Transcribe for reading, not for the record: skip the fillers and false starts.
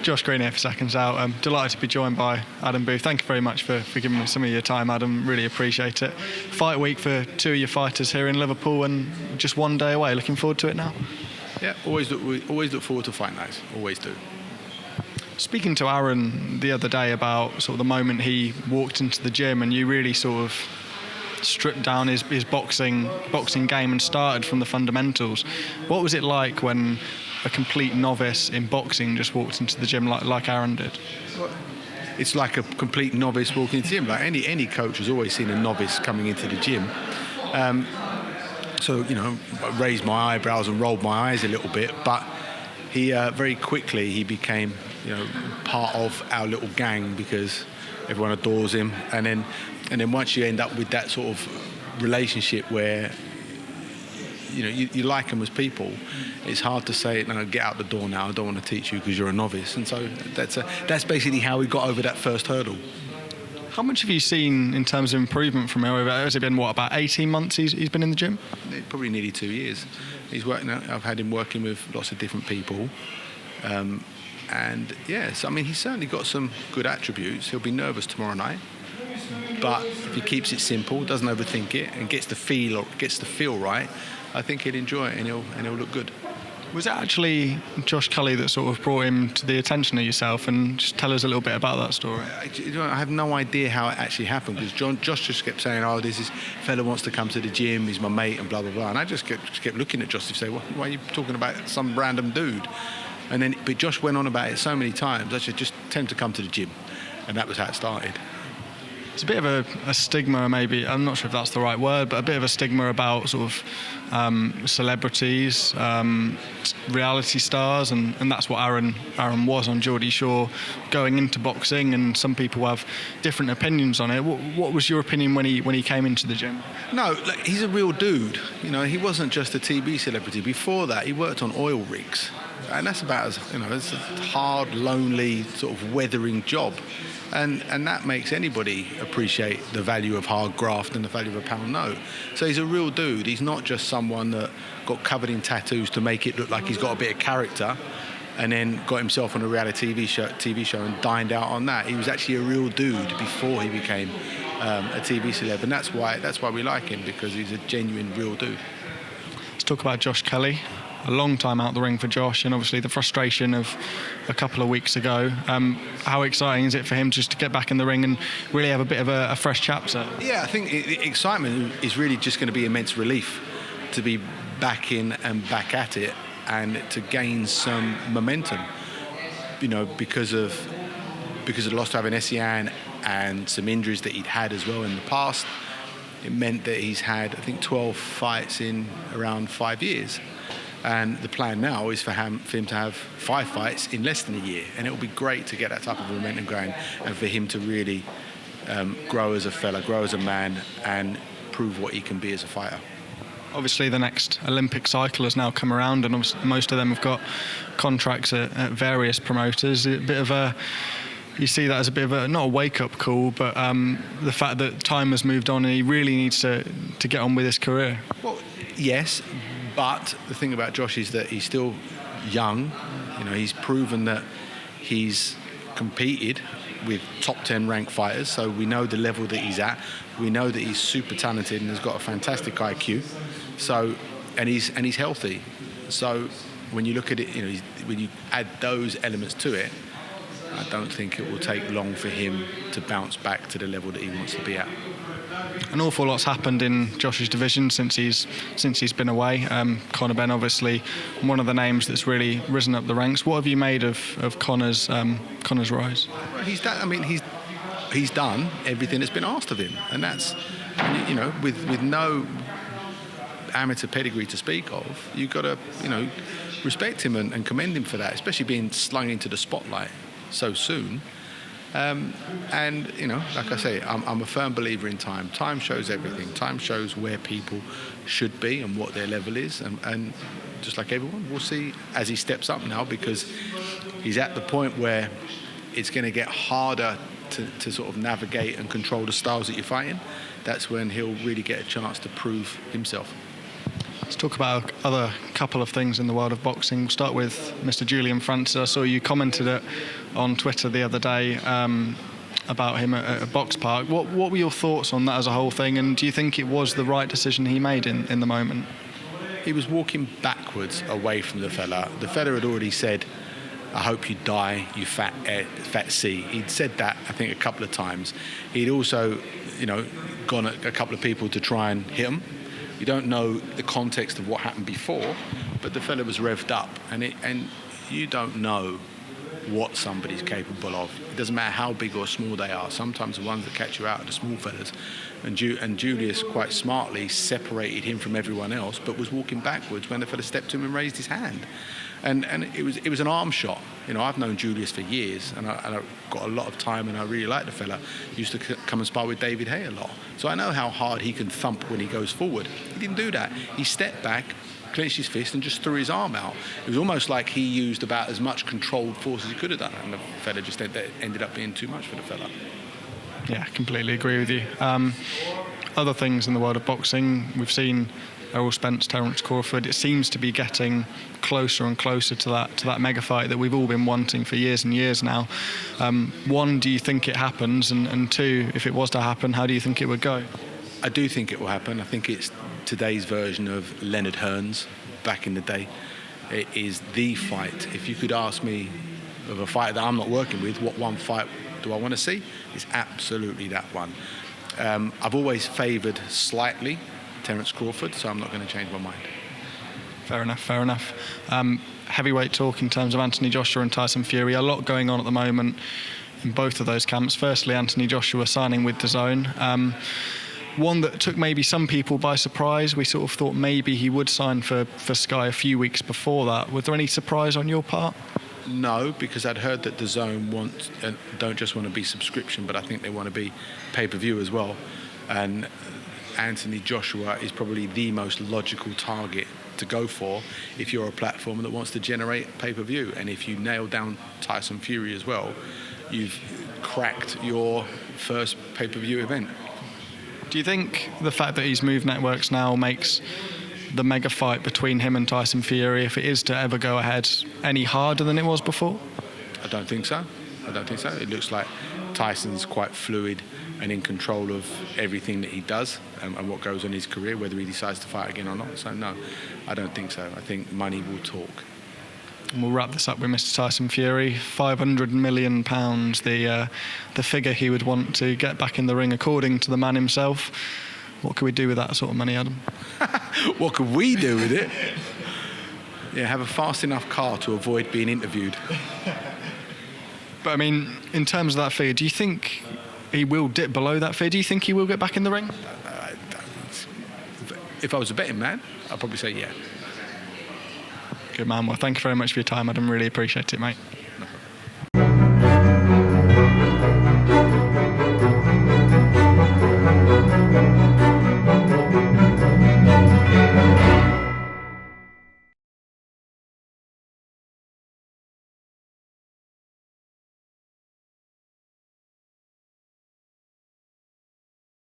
Josh Green here for Seconds Out. I'm delighted to be joined by Adam Booth. Thank you very much for giving me some of your time, Adam. Really appreciate it. Fight week for two of your fighters here in Liverpool and just one day away. Looking forward to it now? Yeah, always look forward to fight nights. Always do. Speaking to Aaron the other day about sort of the moment he walked into the gym and you really sort of stripped down his boxing game and started from the fundamentals. What was it like when a complete novice in boxing just walked into the gym like Aaron did? Well, it's like a complete novice walking into the gym. Like any coach has always seen a novice coming into the gym. So, I raised my eyebrows and rolled my eyes a little bit, but he very quickly he became part of our little gang because everyone adores him, and then once you end up with that sort of relationship where you like them as people, it's hard to say, no, get out the door now, I don't want to teach you because you're a novice. And so that's basically how we got over that first hurdle. How much have you seen in terms of improvement from him? Has it been, about 18 months he's been in the gym? Probably nearly 2 years. He's working. I've had him working with lots of different people. And yes, he's certainly got some good attributes. He'll be nervous tomorrow night. But if he keeps it simple, doesn't overthink it, and gets the feel right, I think he'll enjoy it and he'll look good. Was it actually Josh Cully that sort of brought him to the attention of yourself? And just tell us a little bit about that story. I have no idea how it actually happened because Josh just kept saying, "Oh, there's this fella wants to come to the gym. He's my mate," and blah blah blah. And I just kept looking at Josh to say, "Why are you talking about some random dude?" But Josh went on about it so many times. I said, "Just tell him to come to the gym," and that was how it started. It's a bit of a stigma, maybe. I'm not sure if that's the right word, but a bit of a stigma about sort of celebrities, reality stars, and that's what Aaron was on Geordie Shore going into boxing. And some people have different opinions on it. What was your opinion when he came into the gym? No, he's a real dude. He wasn't just a TV celebrity. Before that, he worked on oil rigs, and that's about as it's a hard, lonely sort of weathering job. And that makes anybody appreciate the value of hard graft and the value of a pound note. So he's a real dude. He's not just someone that got covered in tattoos to make it look like he's got a bit of character and then got himself on a reality TV show and dined out on that. He was actually a real dude before he became a TV celeb. And that's why we like him, because he's a genuine, real dude. Let's talk about Josh Cully. A long time out the ring for Josh, and obviously the frustration of a couple of weeks ago. How exciting is it for him just to get back in the ring and really have a bit of a fresh chapter? Yeah, I think excitement is really just going to be immense relief to be back in and back at it and to gain some momentum, because of the loss to having SEAN and some injuries that he'd had as well in the past. It meant that he's had, I think, 12 fights in around 5 years. And the plan now is for him to have 5 fights in less than a year. And it will be great to get that type of momentum going and for him to really grow as a fella, grow as a man, and prove what he can be as a fighter. Obviously, the next Olympic cycle has now come around, and obviously most of them have got contracts at various promoters. You see that as a bit of not a wake-up call, but the fact that time has moved on and he really needs to get on with his career. Well, yes. But the thing about Josh is that he's still young. He's proven that he's competed with top 10 ranked fighters, so we know the level that he's at. We know that he's super talented and has got a fantastic IQ. So, and he's healthy. So, when you look at it, when you add those elements to it, I don't think it will take long for him to bounce back to the level that he wants to be at. An awful lot's happened in Josh's division since he's been away. Conor Benn, obviously, one of the names that's really risen up the ranks. What have you made of Conor's rise? Well, he's done everything that's been asked of him, and that's with no amateur pedigree to speak of. You've got to respect him and commend him for that, especially being slung into the spotlight so soon. Like I say, I'm a firm believer in time. Time shows everything. Time shows where people should be and what their level is. And just like everyone, we'll see as he steps up now, because he's at the point where it's going to get harder to sort of navigate and control the styles that you're fighting. That's when he'll really get a chance to prove himself. Let's talk about other couple of things in the world of boxing. We'll start with Mr. Julius Francis. I saw you commented it on Twitter the other day about him at a box park. What were your thoughts on that as a whole thing, and do you think it was the right decision he made in the moment? He was walking backwards away from the fella. The fella had already said, "I hope you die, you fat C." He'd said that, I think, a couple of times. He'd also, gone at a couple of people to try and hit him. You don't know the context of what happened before, but the fella was revved up, and you don't know what somebody's capable of. It doesn't matter how big or small they are. Sometimes the ones that catch you out are the small fellas. And Julius quite smartly separated him from everyone else, but was walking backwards when the fella stepped to him and raised his hand. And it was an arm shot. I've known Julius for years, and I've got a lot of time, and I really like the fella. He used to come and spar with David Hay a lot. So I know how hard he can thump when he goes forward. He didn't do that. He stepped back, clenched his fist, and just threw his arm out. It was almost like he used about as much controlled force as he could have done, and the fella just ended up being too much for the fella. Yeah, completely agree with you. Other things in the world of boxing, we've seen Errol Spence, Terence Crawford. It seems to be getting closer and closer to that mega fight that we've all been wanting for years and years now. One, do you think it happens? And two, if it was to happen, how do you think it would go? I do think it will happen. I think it's today's version of Leonard Hearns back in the day. It is the fight. If you could ask me of a fight that I'm not working with, what one fight do I want to see? It's absolutely that one. I've always favoured slightly Terence Crawford, so I'm not going to change my mind. Fair enough. Heavyweight talk in terms of Anthony Joshua and Tyson Fury. A lot going on at the moment in both of those camps. Firstly, Anthony Joshua signing with DAZN. One that took maybe some people by surprise. We sort of thought maybe he would sign for Sky a few weeks before that. Was there any surprise on your part? No, because I'd heard that DAZN don't just want to be subscription, but I think they want to be pay-per-view as well. And Anthony Joshua is probably the most logical target to go for if you're a platform that wants to generate pay-per-view. And if you nail down Tyson Fury as well, you've cracked your first pay-per-view event. Do you think the fact that he's moved networks now makes the mega fight between him and Tyson Fury, if it is to ever go ahead, any harder than it was before? I don't think so. It looks like Tyson's quite fluid and in control of everything that he does and what goes on in his career, whether he decides to fight again or not. So no, I don't think so. I think money will talk. And we'll wrap this up with Mr. Tyson Fury. £500 million, the figure he would want to get back in the ring, according to the man himself. What could we do with that sort of money, Adam? What could we do with it? Yeah, have a fast enough car to avoid being interviewed. But I mean, in terms of that figure, do you think he will dip below that figure? Do you think he will get back in the ring? If I was a betting man, I'd probably say yeah. Good man. Well, thank you very much for your time, Adam. Really appreciate it, mate.